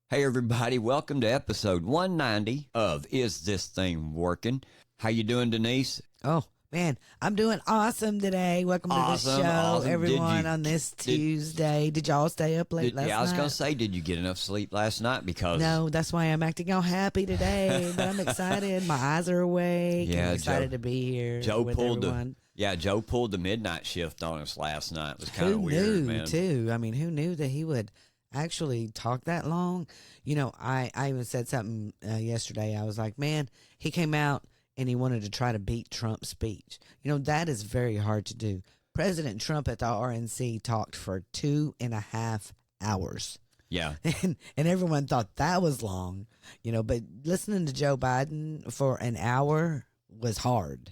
Hey everybody, welcome to episode 190 of Is This Thing Working? How you doing, Denise? Oh, man, I'm doing awesome today. Welcome to the show, everyone, on this Tuesday. Did y'all stay up late last night? Yeah, I was going to say, did you get enough sleep last night? Because no, that's why I'm acting all happy today, but I'm excited. My eyes are awake. Yeah, I'm excited to be here with everyone. Joe pulled the midnight shift on us last night. It was kind of weird, man. Too. I mean, who knew that he would actually talk that long? You know, I even said something yesterday. I was like, man, he came out and he wanted to try to beat Trump's speech. You know, that is very hard to do. President Trump at the RNC talked for 2.5 hours. Yeah. And everyone thought that was long, you know, but listening to Joe Biden for an hour was hard.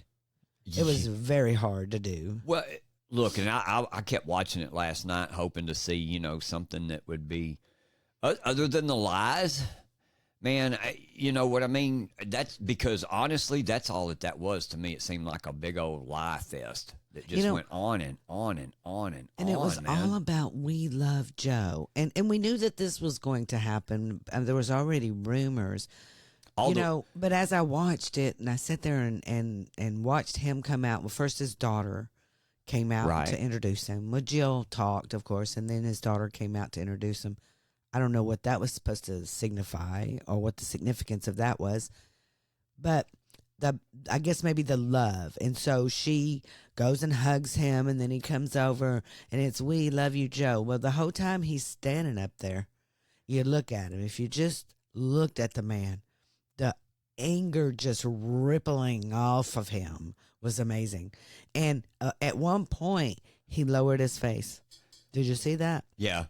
It was very hard to do. Well, look, and I kept watching it last night, hoping to see, you know, something that would be other than the lies. Man, you know what I mean? That's because, honestly, that's all that was to me. It seemed like a big old lie fest that just went on and on and on and on. And it was all about we love Joe. And we knew that this was going to happen. There was already rumors. But as I watched it, and I sat there and watched him come out. Well, first his daughter came out to introduce him. Well, Jill talked, of course, and then his daughter came out to introduce him. I don't know what that was supposed to signify or what the significance of that was, but I guess maybe the love. And so she goes and hugs him, and then he comes over, and it's "We love you, Joe." Well, the whole time he's standing up there, you look at him. If you just looked at the man, the anger just rippling off of him was amazing. And at one point, he lowered his face. Did you see that? Yeah.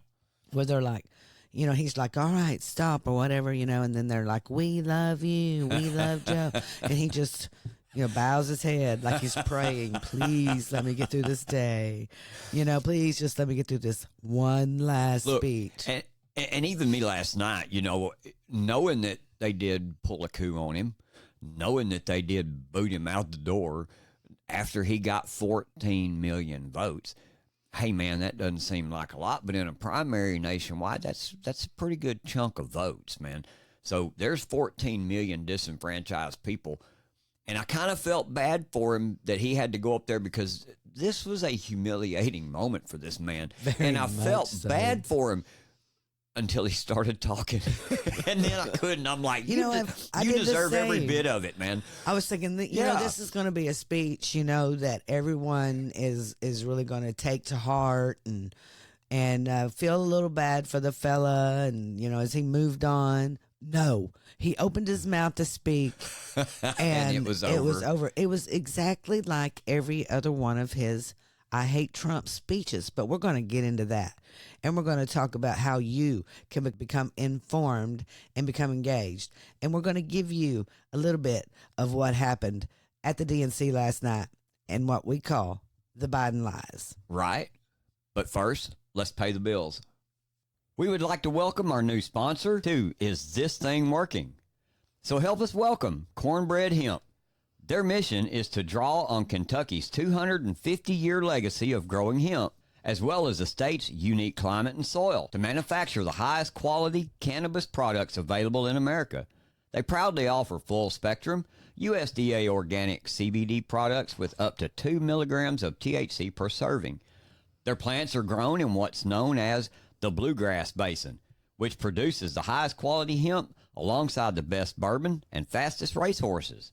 Where they're like, you know, he's like, all right, stop or whatever, you know, and then they're like, "We love you. We love Joe." And he just, you know, bows his head like he's praying, "Please let me get through this day. You know, please just let me get through this one last speech." And even me last night, you know, knowing that they did pull a coup on him, knowing that they did boot him out the door after he got 14 million votes. Hey, man, that doesn't seem like a lot, but in a primary nationwide, that's a pretty good chunk of votes, man. So there's 14 million disenfranchised people, and I kind of felt bad for him that he had to go up there because this was a humiliating moment for this man. And I felt bad for him until he started talking, and then I couldn't. I'm like, you deserve every bit of it, man. I was thinking that, you know, this is going to be a speech, you know, that everyone is really going to take to heart and feel a little bad for the fella, and, you know, as he moved on. No, he opened his mouth to speak, and it was over. It was exactly like every other one of his "I hate Trump" speeches, but we're going to get into that. And we're going to talk about how you can become informed and become engaged. And we're going to give you a little bit of what happened at the DNC last night and what we call the Biden lies. Right. But first, let's pay the bills. We would like to welcome our new sponsor to Is This Thing Working? So help us welcome Cornbread Hemp. Their mission is to draw on Kentucky's 250-year legacy of growing hemp, as well as the state's unique climate and soil, to manufacture the highest quality cannabis products available in America. They proudly offer full-spectrum, USDA organic CBD products with up to 2 milligrams of THC per serving. Their plants are grown in what's known as the Bluegrass Basin, which produces the highest quality hemp alongside the best bourbon and fastest racehorses.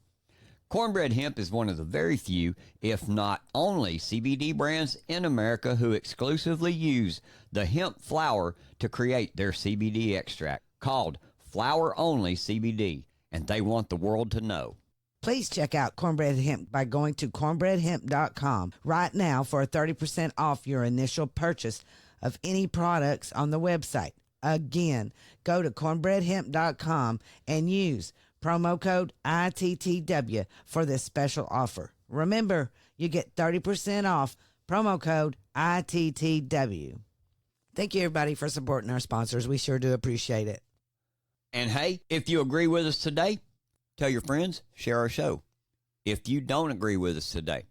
Cornbread Hemp is one of the very few, if not only, CBD brands in America who exclusively use the hemp flower to create their CBD extract, called Flower Only CBD, and they want the world to know. Please check out Cornbread Hemp by going to cornbreadhemp.com right now for a 30% off your initial purchase of any products on the website. Again, go to cornbreadhemp.com and use promo code ITTW for this special offer. Remember, you get 30% off, promo code ITTW. Thank you, everybody, for supporting our sponsors. We sure do appreciate it. And hey, if you agree with us today, tell your friends, share our show. If you don't agree with us today,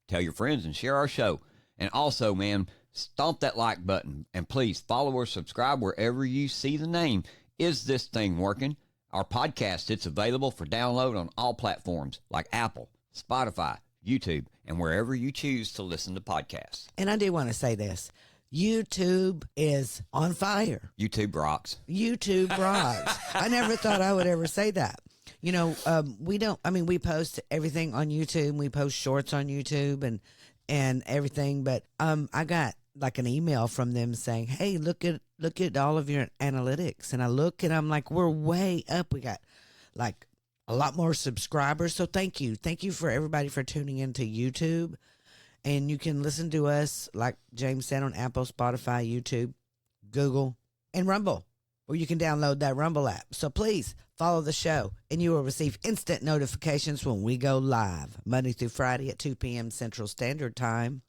tell your friends and share our show. And also, man, stomp that like button. And please follow or subscribe wherever you see the name Is This Thing Working? Our podcast, it's available for download on all platforms like Apple, Spotify, YouTube, and wherever you choose to listen to podcasts. And I do want to say this. YouTube is on fire. YouTube rocks. YouTube rocks. I never thought I would ever say that. You know, we post everything on YouTube. We post shorts on YouTube and everything. But I got like an email from them saying, hey, look at all of your analytics. And I look and I'm like, we're way up. We got like a lot more subscribers. So thank you. Thank you for everybody for tuning into YouTube. And you can listen to us, like James said, on Apple, Spotify, YouTube, Google, and Rumble, or you can download that Rumble app. So please follow the show, and you will receive instant notifications when we go live, Monday through Friday at 2 p.m. Central Standard Time.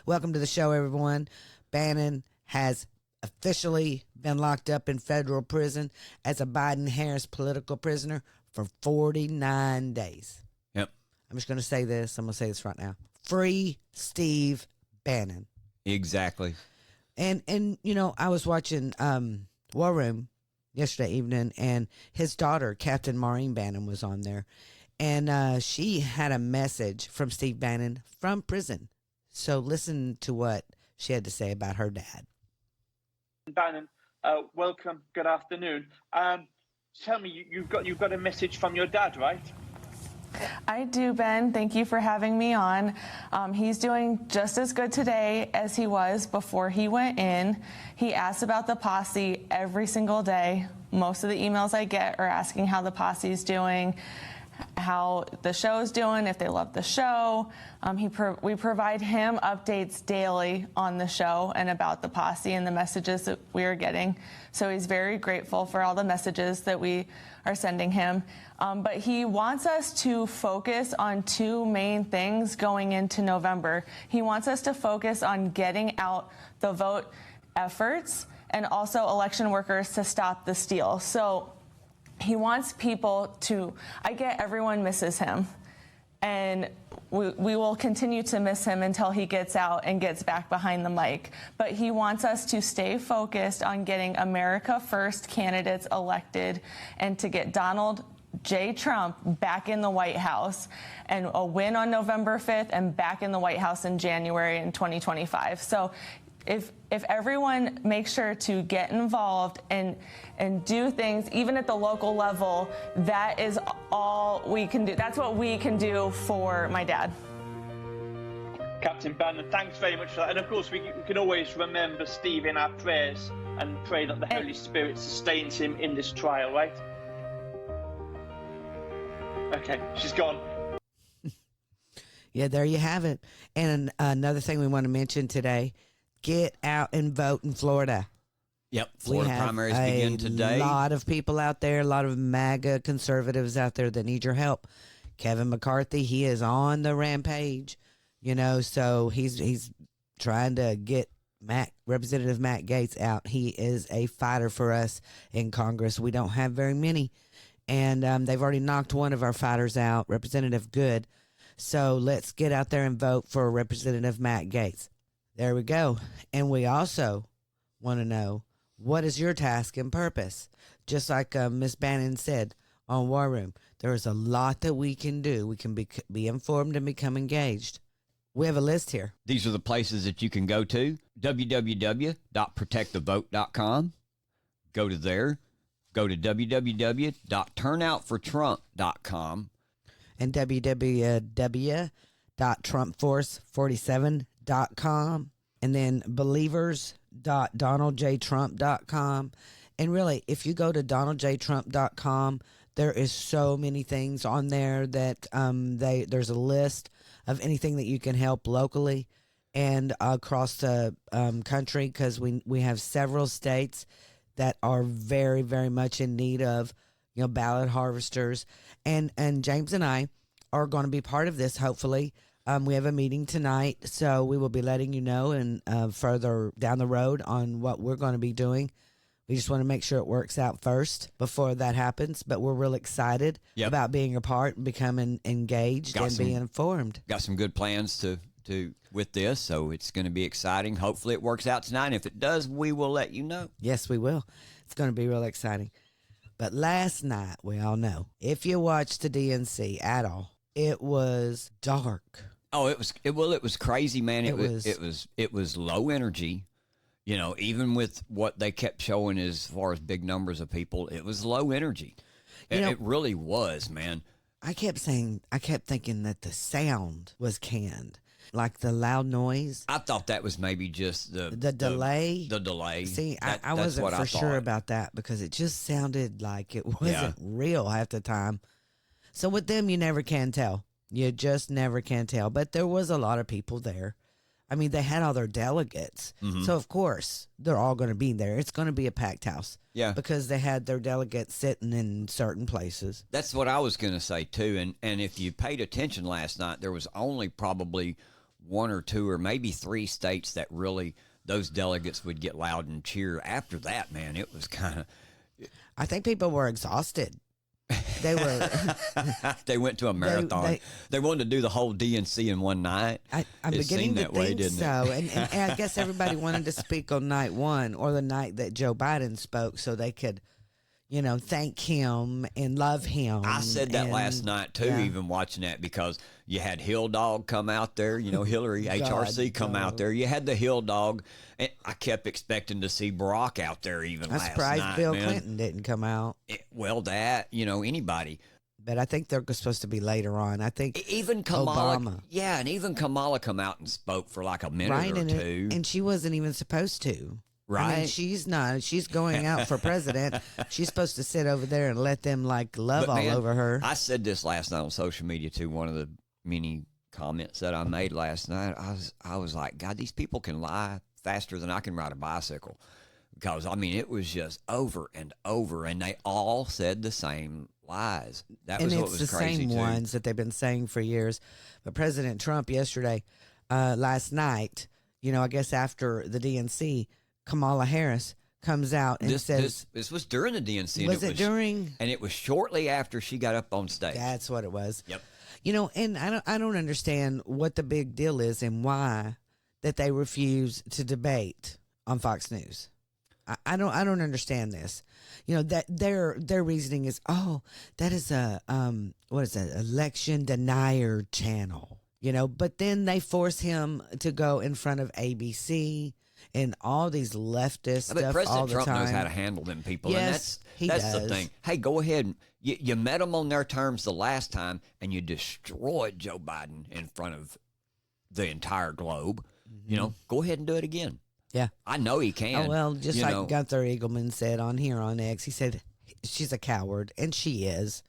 Welcome to the show, everyone. Bannon has officially been locked up in federal prison as a Biden-Harris political prisoner for 49 days. Yep. I'm just going to say this. I'm going to say this right now. Free Steve Bannon. Exactly. And you know, I was watching War Room yesterday evening, and his daughter, Captain Maureen Bannon, was on there. And she had a message from Steve Bannon from prison. So listen to what she had to say about her dad. Bannon, welcome. Good afternoon. Tell me, you've got a message from your dad, right? I do, Ben. Thank you for having me on. He's doing just as good today as he was before he went in. He asks about the posse every single day. Most of the emails I get are asking how the posse is doing, how the show is doing, if they love the show. We provide him updates daily on the show and about the posse and the messages that we are getting. So he's very grateful for all the messages that we are sending him. But he wants us to focus on two main things going into November. He wants us to focus on getting out the vote efforts and also election workers to stop the steal. So he wants people to, I get everyone misses him, and we will continue to miss him until he gets out and gets back behind the mic. But he wants us to stay focused on getting America First candidates elected and to get Donald J. Trump back in the White House and a win on November 5th and back in the White House in January in 2025. So if everyone makes sure to get involved and do things, even at the local level, that is all we can do. That's what we can do for my dad. Captain Bannon, thanks very much for that. And of course, we can always remember Steve in our prayers and pray that the Holy Spirit sustains him in this trial, right? Okay, she's gone. Yeah, there you have it. And another thing we want to mention today, get out and vote in Florida. Yep, Florida primaries begin today. A lot of people out there, a lot of MAGA conservatives out there that need your help. Kevin McCarthy, he is on the rampage, you know, so he's trying to get Representative Matt Gaetz out. He is a fighter for us in Congress. We don't have very many, and they've already knocked one of our fighters out, Representative Good. So let's get out there and vote for Representative Matt Gaetz. There we go. And we also want to know, what is your task and purpose? Just like Miss Bannon said on War Room, there is a lot that we can do. We can be informed and become engaged. We have a list here. These are the places that you can go to. www.protectthevote.com. Go to there. Go to www.turnoutfortrump.com. And www.trumpforce47.com. And then believers.donaldjtrump.com. And really, if you go to donaldjtrump.com, there is so many things on there that there's a list of anything that you can help locally and across the country, because we have several states that are very, very much in need of, you know, ballot harvesters. And James and I are going to be part of this, hopefully. We have a meeting tonight, so we will be letting you know and further down the road on what we're going to be doing. We just want to make sure it works out first before that happens, but we're real excited about being a part and becoming engaged and being informed. Got some good plans to with this, so it's going to be exciting. Hopefully it works out tonight. If it does, we will let you know. Yes, we will. It's going to be real exciting. But last night, we all know, if you watched the DNC at all, it was dark. Oh, it was crazy, man. It was low energy. You know, even with what they kept showing as far as big numbers of people, it was low energy. It really was, man. I kept thinking that the sound was canned, like the loud noise. I thought that was maybe just the delay. The delay. See, I wasn't for sure about that because it just sounded like it wasn't real half the time. So with them, you never can tell. You just never can tell. But there was a lot of people there. I mean, they had all their delegates. Mm-hmm. So, of course, they're all going to be there. It's going to be a packed house. Yeah. Because they had their delegates sitting in certain places. That's what I was going to say, too. And if you paid attention last night, there was only probably 1 or 2 or maybe 3 states that really those delegates would get loud and cheer. After that, man, it was kind of... I think people were exhausted. They were. They went to a marathon. They wanted to do the whole DNC in one night. I'm beginning to think so. And I guess everybody wanted to speak on night 1 or the night that Joe Biden spoke so they could, you know, thank him and love him. I said that last night, too, even watching that, because you had Hill Dog come out there, you know, Hillary, HRC come out there. You had the Hill Dog. And I kept expecting to see Barack out there even last night. I'm surprised Bill Clinton didn't come out. Anybody. But I think they're supposed to be later on. I think even Kamala, Obama. Yeah, and even Kamala come out and spoke for like a minute or two. And she wasn't even supposed to. Right. I mean, she's not. She's going out for president. She's supposed to sit over there and let them like love all over her. I said this last night on social media too. One of the many comments that I made last night, I was like, God, these people can lie faster than I can ride a bicycle. Because, I mean, it was just over and over, and they all said the same lies. That was what was crazy, too. And it's the same ones that they've been saying for years. But President Trump yesterday, last night, you know, I guess after the DNC, Kamala Harris comes out and says... This was during the DNC. Was it during? And it was shortly after she got up on stage. That's what it was. Yep. You know, and I don't understand what the big deal is and why that they refuse to debate on Fox News. I don't understand this. You know, that their reasoning is, that is a what is that, election denier channel. You know, but then they force him to go in front of ABC and all these leftist stuff all the President Trump time. knows how to handle them people. Yes, and that's the thing. Hey, go ahead. You met them on their terms the last time, and you destroyed Joe Biden in front of the entire globe. Mm-hmm. You know, go ahead and do it again. Yeah. I know he can. Oh, well, just like Gunther Eagleman said on here on X, he said she's a coward, and she is.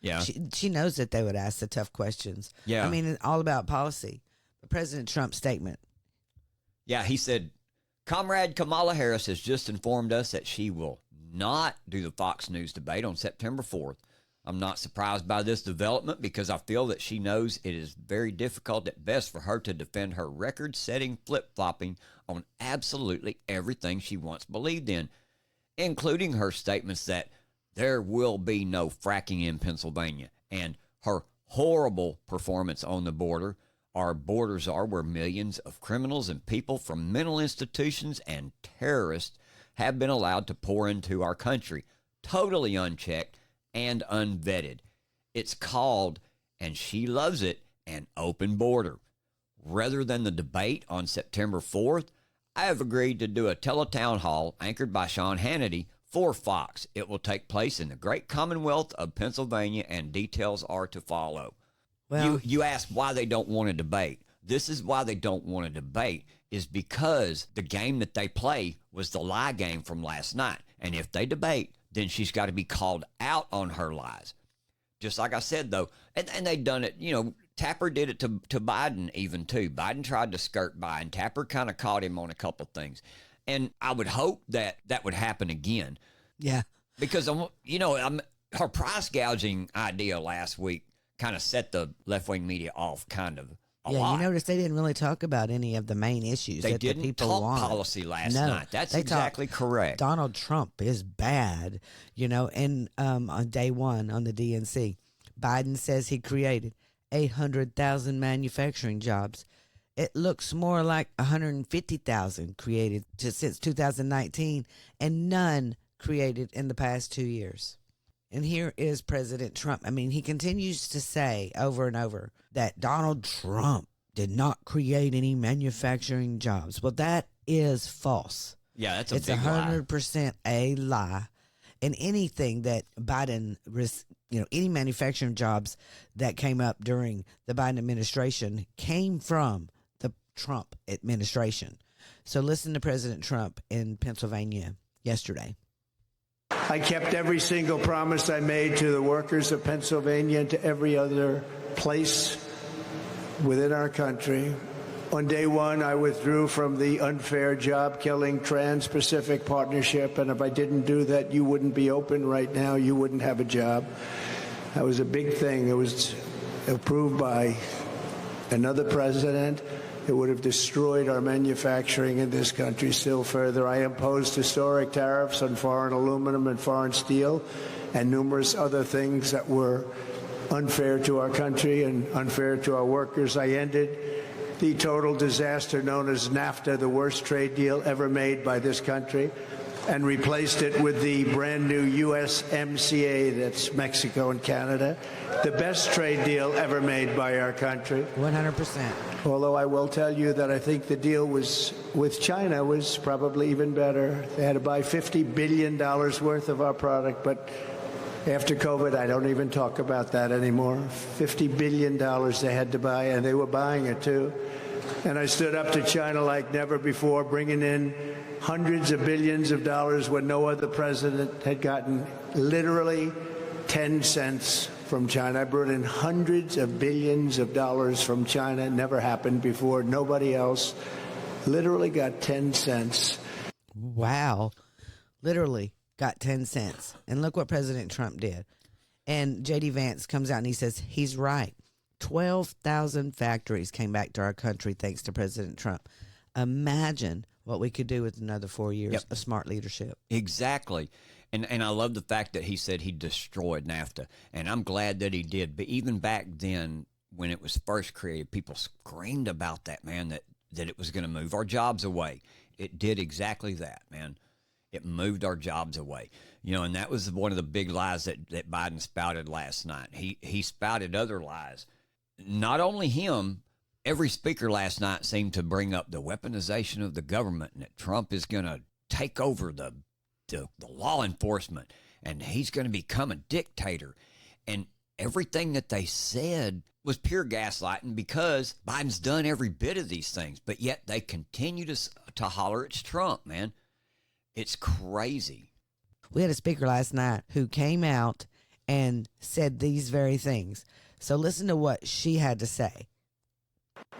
Yeah. She knows that they would ask the tough questions. Yeah. I mean, it's all about policy. But President Trump's statement. Yeah, he said, Comrade Kamala Harris has just informed us that she will not do the Fox News debate on September 4th. I'm not surprised by this development because I feel that she knows it is very difficult at best for her to defend her record-setting flip-flopping on absolutely everything she once believed in, including her statements that there will be no fracking in Pennsylvania and her horrible performance on the border. Our borders are where millions of criminals and people from mental institutions and terrorists have been allowed to pour into our country, totally unchecked and unvetted. It's called, and she loves it, an open border. Rather than the debate on September 4th, I have agreed to do a teletown hall anchored by Sean Hannity for Fox. It will take place in the great Commonwealth of Pennsylvania, and details are to follow. Well, you asked why they don't want to debate. This is why they don't want to debate, is because the game that they play was the lie game from last night. And if they debate, then she's got to be called out on her lies. Just like I said, though, and they've done it, you know, Tapper did it to Biden even, too. Biden tried to skirt by, and Tapper kind of caught him on a couple things. And I would hope that would happen again. Yeah. Because, you know, her price gouging idea last week kind of set the left-wing media off kind of a lot. You notice they didn't really talk about any of the main issues that the people want. They didn't talk policy last night. That's exactly correct. Donald Trump is bad, you know, and on day one on the DNC, Biden says he created 800,000 manufacturing jobs. It looks more like 150,000 created since 2019 and none created in the past 2 years. And here is President Trump. I mean, he continues to say over and over that Donald Trump did not create any manufacturing jobs. Well, that is false. Yeah, that's a it's big lie. 100% a lie. And anything that Biden, any manufacturing jobs that came up during the Biden administration came from the Trump administration. So listen to President Trump in Pennsylvania yesterday. I kept every single promise I made to the workers of Pennsylvania and to every other place within our country. On day one, I withdrew from the unfair job-killing Trans-Pacific Partnership, and if I didn't do that, you wouldn't be open right now. You wouldn't have a job. That was a big thing. It was approved by another president. It would have destroyed our manufacturing in this country still further. I imposed historic tariffs on foreign aluminum and foreign steel and numerous other things that were unfair to our country and unfair to our workers. I ended the total disaster known as NAFTA, the worst trade deal ever made by this country, and replaced it with the brand new USMCA, that's Mexico and Canada, the best trade deal ever made by our country. 100%. Although I will tell you that I think the deal with China was probably even better. They had to buy $50 billion worth of our product, but after COVID, I don't even talk about that anymore. $50 billion they had to buy, and they were buying it too. And I stood up to China like never before, bringing in hundreds of billions of dollars when no other president had gotten literally 10 cents from China. I brought in hundreds of billions of dollars from China. Never happened before. Nobody else literally got 10 cents. Wow. Literally got 10 cents. And look what President Trump did. And J.D. Vance comes out and he says he's right. 12,000 factories came back to our country thanks to President Trump. Imagine what we could do with another 4 years of smart leadership. Exactly. And I love the fact that he said he destroyed NAFTA. And I'm glad that he did. But even back then, when it was first created, people screamed about that, man, that it was going to move our jobs away. It did exactly that, man. It moved our jobs away. And that was one of the big lies that Biden spouted last night. He spouted other lies. Not only him, every speaker last night seemed to bring up the weaponization of the government and that Trump is going to take over the law enforcement and he's going to become a dictator. And everything that they said was pure gaslighting because Biden's done every bit of these things, but yet they continue to holler it's Trump, man. It's crazy. We had a speaker last night who came out and said these very things. So listen to what she had to say.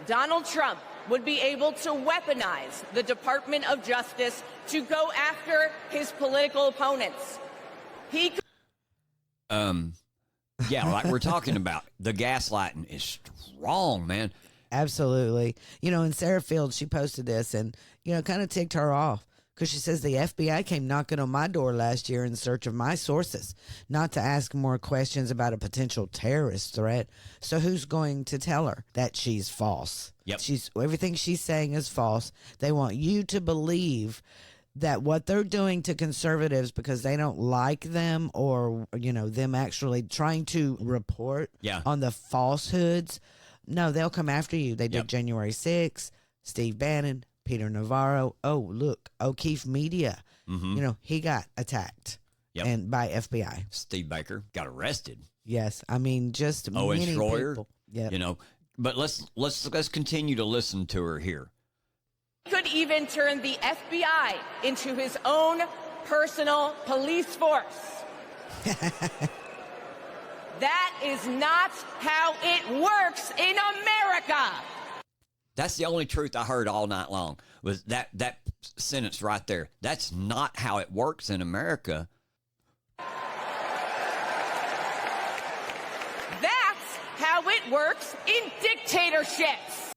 Donald Trump would be able to weaponize the Department of Justice to go after his political opponents. He could yeah, like we're talking about. The gaslighting is strong, man. Absolutely. And Sarah Fields, she posted this and, kind of ticked her off. Because she says the FBI came knocking on my door last year in search of my sources, not to ask more questions about a potential terrorist threat. So who's going to tell her that she's false? Yep. Everything she's saying is false. They want you to believe that what they're doing to conservatives because they don't like them or, them actually trying to report on the falsehoods. No, they'll come after you. They did January 6th, Steve Bannon, Peter Navarro. Oh, look, O'Keefe Media. Mm-hmm. He got attacked and by FBI. Steve Baker got arrested. Yes, I mean just Owen many Schroyer. people. Yeah, But let's continue to listen to her here. He could even turn the FBI into his own personal police force. That is not how it works in America. That's the only truth I heard all night long was that sentence right there. That's not how it works in America. That's how it works in dictatorships.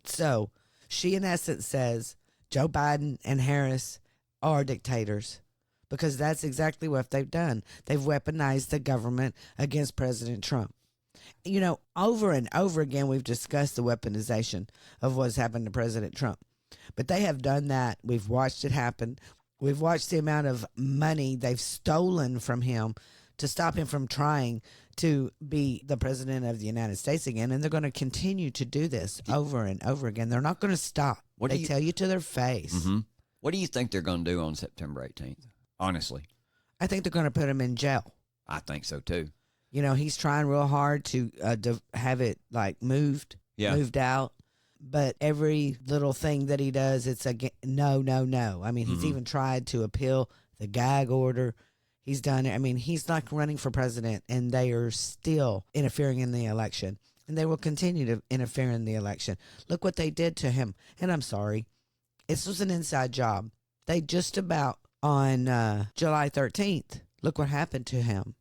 So she, in essence, says Joe Biden and Harris are dictators because that's exactly what they've done. They've weaponized the government against President Trump. Over and over again, we've discussed the weaponization of what's happened to President Trump. But they have done that. We've watched it happen. We've watched the amount of money they've stolen from him to stop him from trying to be the president of the United States again. And they're going to continue to do this over and over again. They're not going to stop. They tell you to their face. Mm-hmm. What do you think they're going to do on September 18th? Honestly. I think they're going to put him in jail. I think so, too. You know, he's trying real hard to have it, like, moved out. But every little thing that he does, it's a no, no, no. I mean, he's even tried to appeal the gag order. He's done it. I mean, he's like running for president, and they are still interfering in the election. And they will continue to interfere in the election. Look what they did to him. And I'm sorry. This was an inside job. They just about on July 13th, look what happened to him.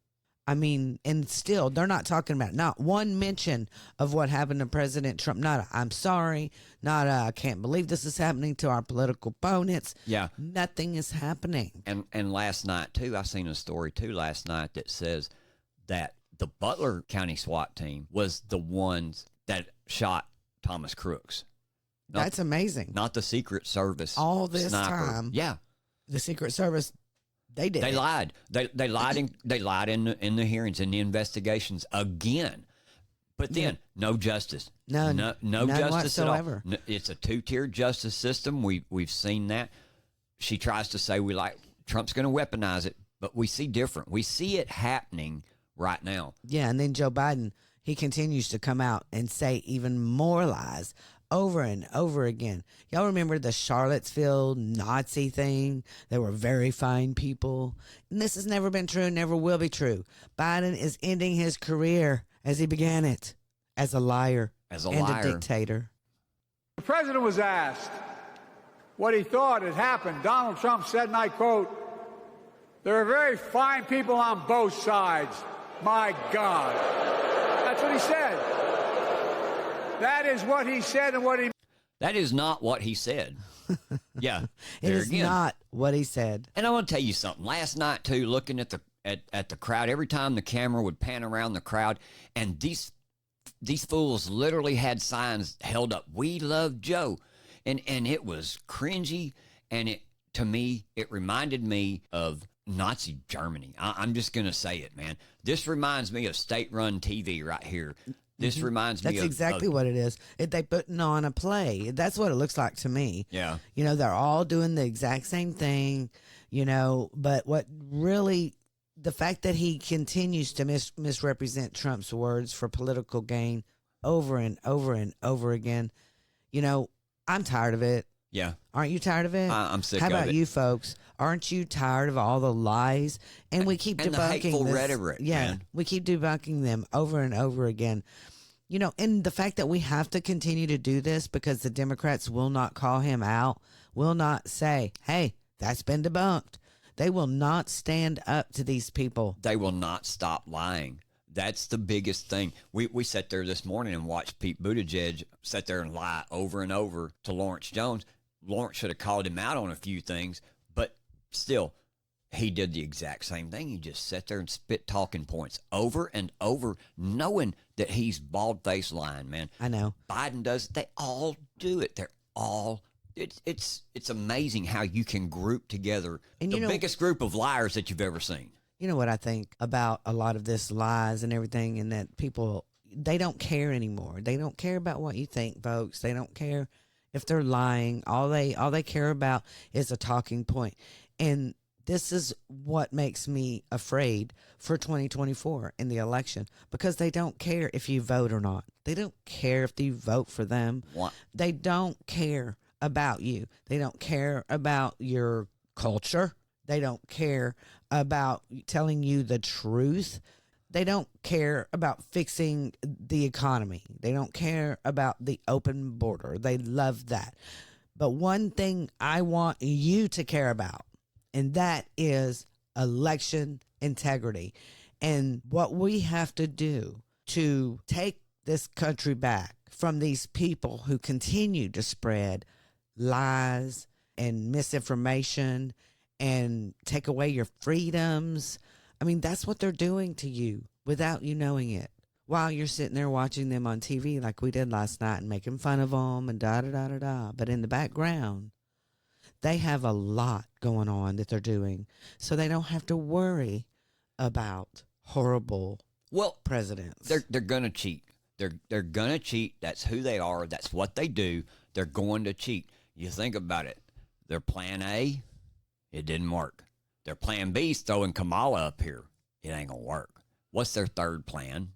I mean, and still, they're not talking about not one mention of what happened to President Trump. Not I'm sorry, not I can't believe this is happening to our political opponents. Yeah. Nothing is happening. And last night, too, I seen a story, too, last night that says that the Butler County SWAT team was the ones that shot Thomas Crooks. That's amazing. Not the Secret Service. All this sniper. time. Yeah. The Secret Service, they did. They lied. They lied in the hearings, in the investigations again. But then no justice. None. No None justice whatsoever. at all. It's a two-tier justice system. We've seen that. She tries to say Trump's going to weaponize it, but we see different. We see it happening right now. Yeah, and then Joe Biden, he continues to come out and say even more lies over and over again. Y'all remember the Charlottesville Nazi thing? They were very fine people. And this has never been true, never will be true. Biden is ending his career as he began it, as a liar and a dictator. The president was asked what he thought had happened. Donald Trump said, and I quote, "There are very fine people on both sides. My God." That's what he said. That is what he said and what he... That is not what he said. Yeah. It is not what he said. And I want to tell you something. Last night, too, looking at the crowd, every time the camera would pan around the crowd, and these fools literally had signs held up, "We love Joe." And it was cringy, and to me, it reminded me of Nazi Germany. I'm just going to say it, man. This reminds me of state-run TV right here. This reminds me of... That's exactly what it is. They putting on a play. That's what it looks like to me. Yeah. You know, they're all doing the exact same thing, you know, but what really, the fact that he continues to misrepresent Trump's words for political gain over and over and over again, you know, I'm tired of it. Yeah. Aren't you tired of it? I'm sick of it. How about you folks? Aren't you tired of all the lies? And we keep and debunking the hateful this. rhetoric, Yeah, man. we keep debunking them over and over again. You know, and the fact that we have to continue to do this because the Democrats will not call him out, will not say, "Hey, that's been debunked." They will not stand up to these people. They will not stop lying. That's the biggest thing. We sat there this morning and watched Pete Buttigieg sit there and lie over and over to Lawrence Jones. Lawrence should have called him out on a few things, but still, he did the exact same thing. He just sat there and spit talking points over and over, knowing that he's bald-faced lying, man. I know. Biden does. They all do it. They're all... It's amazing how you can group together and the biggest group of liars that you've ever seen. You know what I think about a lot of this lies and everything, and that people, they don't care anymore. They don't care about what you think, folks. They don't care if they're lying. All they care about is a talking point. And this is what makes me afraid for 2024 in the election, because they don't care if you vote or not. They don't care if you vote for them. What? They don't care about you. They don't care about your culture. They don't care about telling you the truth. They don't care about fixing the economy. They don't care about the open border. They love that. But one thing I want you to care about, and that is election integrity, and what we have to do to take this country back from these people who continue to spread lies and misinformation and take away your freedoms. I mean, that's what they're doing to you without you knowing it, while you're sitting there watching them on TV like we did last night and making fun of them and da-da-da-da-da. But in the background, they have a lot going on that they're doing, so they don't have to worry about horrible presidents. They're gonna cheat. They're gonna cheat. That's who they are. That's what they do. They're going to cheat. You think about it. Their plan A, it didn't work. Their plan B is throwing Kamala up here. It ain't gonna work. What's their third plan?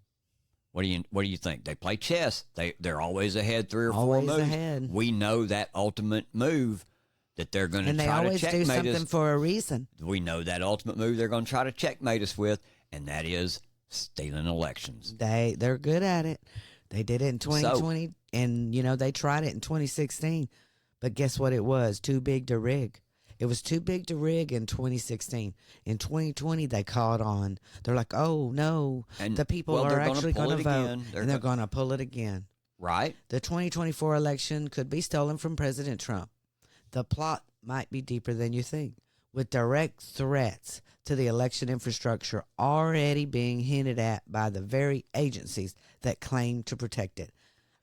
What do you think? They play chess. They're always ahead 3 or 4 moves. Ahead. We know that ultimate move that they're going to try to checkmate us. And they always do something for a reason. We know that ultimate move they're going to try to checkmate us with, and that is stealing elections. They're good at it. They did it in 2020, and they tried it in 2016. But guess what? It was too big to rig. It was too big to rig in 2016. In 2020, they caught on. They're like, oh, no, and, the people are actually going to vote, and they're going to pull it again. Right. The 2024 election could be stolen from President Trump. The plot might be deeper than you think, with direct threats to the election infrastructure already being hinted at by the very agencies that claim to protect it.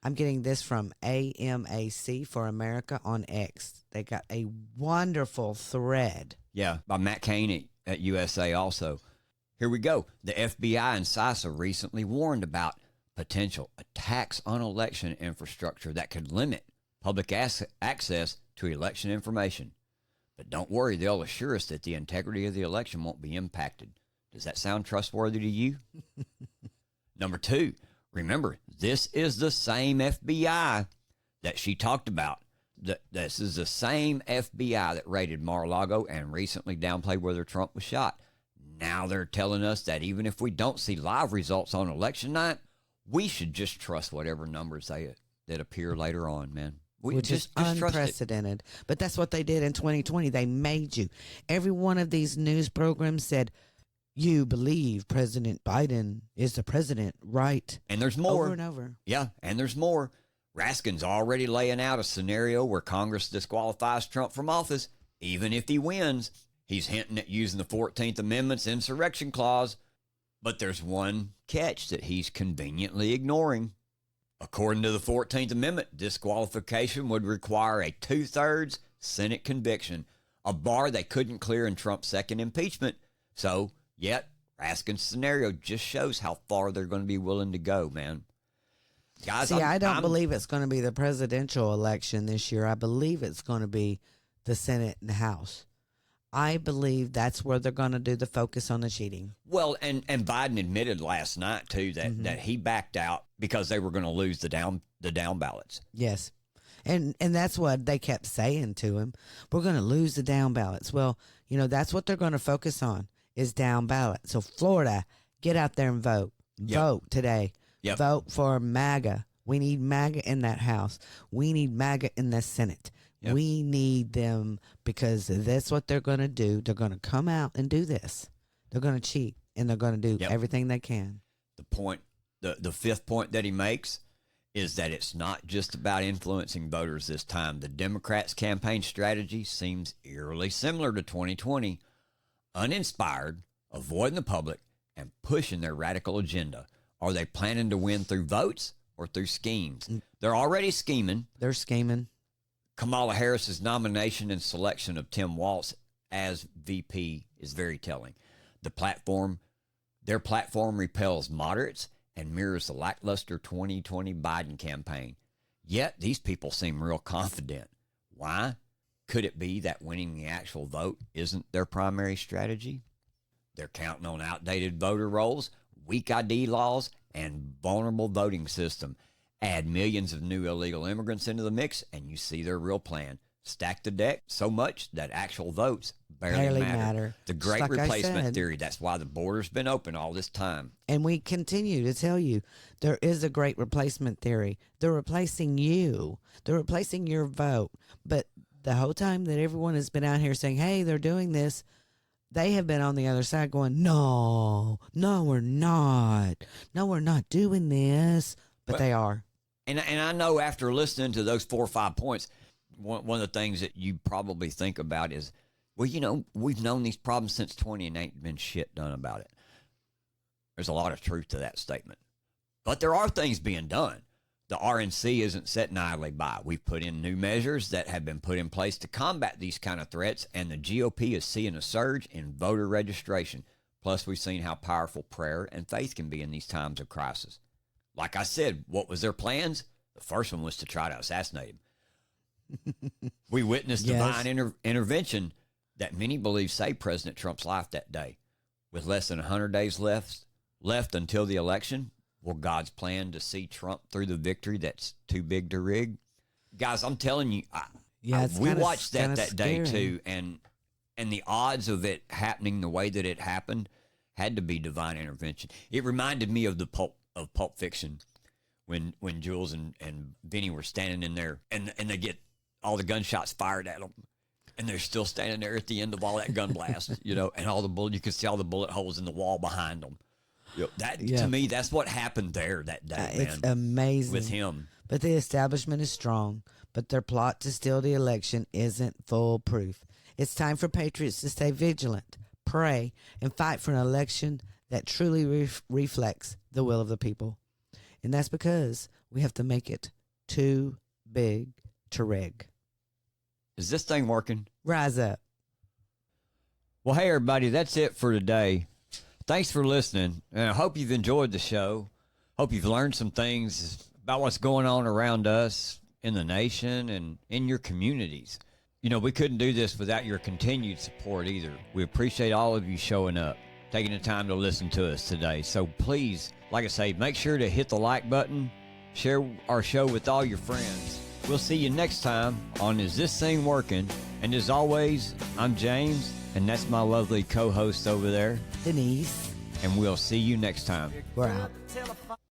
I'm getting this from AMAC for America on X. They got a wonderful thread. Yeah, by Matt Cain at USA also. Here we go. The FBI and CISA recently warned about potential attacks on election infrastructure that could limit public access to election information. But don't worry, they'll assure us that the integrity of the election won't be impacted. Does that sound trustworthy to you? Number 2, remember, this is the same FBI that she talked about. This is the same FBI that raided Mar-a-Lago and recently downplayed whether Trump was shot. Now they're telling us that even if we don't see live results on election night, we should just trust whatever numbers that appear later on, man. Which is unprecedented. But that's what they did in 2020. They made you. Every one of these news programs said, you believe President Biden is the president, right? And there's more. Over and over. Yeah, and there's more. Raskin's already laying out a scenario where Congress disqualifies Trump from office, even if he wins. He's hinting at using the 14th Amendment's insurrection clause. But there's one catch that he's conveniently ignoring. According to the 14th Amendment, disqualification would require a 2/3 Senate conviction, a bar they couldn't clear in Trump's second impeachment. So, yet, Raskin's scenario just shows how far they're going to be willing to go, man. Guys, I don't believe it's going to be the presidential election this year. I believe it's going to be the Senate and the House. I believe that's where they're going to do the focus on the cheating. Well, and Biden admitted last night, too, that he backed out because they were going to lose the down ballots. Yes. And that's what they kept saying to him. We're going to lose the down ballots. Well, that's what they're going to focus on is down ballots. So, Florida, get out there and vote. Yep. Vote today. Yep. Vote for MAGA. We need MAGA in that House. We need MAGA in the Senate. Yep. We need them because that's what they're going to do. They're going to come out and do this. They're going to cheat, and they're going to do everything they can. The fifth point that he makes is that it's not just about influencing voters this time. The Democrats' campaign strategy seems eerily similar to 2020, uninspired, avoiding the public, and pushing their radical agenda. Are they planning to win through votes or through schemes? They're already scheming. They're scheming. Kamala Harris's nomination and selection of Tim Walz as VP is very telling. Their platform repels moderates and mirrors the lackluster 2020 Biden campaign. Yet these people seem real confident. Why? Could it be that winning the actual vote isn't their primary strategy? They're counting on outdated voter rolls, weak ID laws, and vulnerable voting system. Add millions of new illegal immigrants into the mix, and you see their real plan. Stack the deck so much that actual votes barely matter. The great replacement theory. That's why the border's been open all this time. And we continue to tell you there is a great replacement theory. They're replacing you. They're replacing your vote. But the whole time that everyone has been out here saying, hey, they're doing this, they have been on the other side going, no, we're not. No, we're not doing this. But they are. And I know after listening to those 4 or 5 points, one of the things that you probably think about is, well, we've known these problems since 20 and ain't been shit done about it. There's a lot of truth to that statement. But there are things being done. The RNC isn't sitting idly by. We've put in new measures that have been put in place to combat these kind of threats, and the GOP is seeing a surge in voter registration. Plus, we've seen how powerful prayer and faith can be in these times of crisis. Like I said, what was their plans? The first one was to try to assassinate him. We witnessed divine intervention that many believe saved President Trump's life that day. With less than 100 days left until the election, will God's plan to see Trump through the victory that's too big to rig? Guys, I'm telling you, we watched that day too, and the odds of it happening the way that it happened had to be divine intervention. It reminded me of the Pulp Fiction when Jules and Vinny were standing in there, and they get all the gunshots fired at them, and they're still standing there at the end of all that gun blast, and all the bullet, you can see all the bullet holes in the wall behind them. To me, that's what happened there that day, man. It's amazing. With him. But the establishment is strong, but their plot to steal the election isn't foolproof. It's time for patriots to stay vigilant, pray, and fight for an election that truly reflects the will of the people. And that's because we have to make it too big to rig. Is this thing working? Rise up. Well, hey, everybody, that's it for today. Thanks for listening, and I hope you've enjoyed the show. Hope you've learned some things about what's going on around us in the nation and in your communities. We couldn't do this without your continued support either. We appreciate all of you showing up, taking the time to listen to us today. So please, like I say, make sure to hit the like button, share our show with all your friends. We'll see you next time on Is This Thing Working? And as always, I'm James, and that's my lovely co-host over there, Denise. And we'll see you next time. We're out.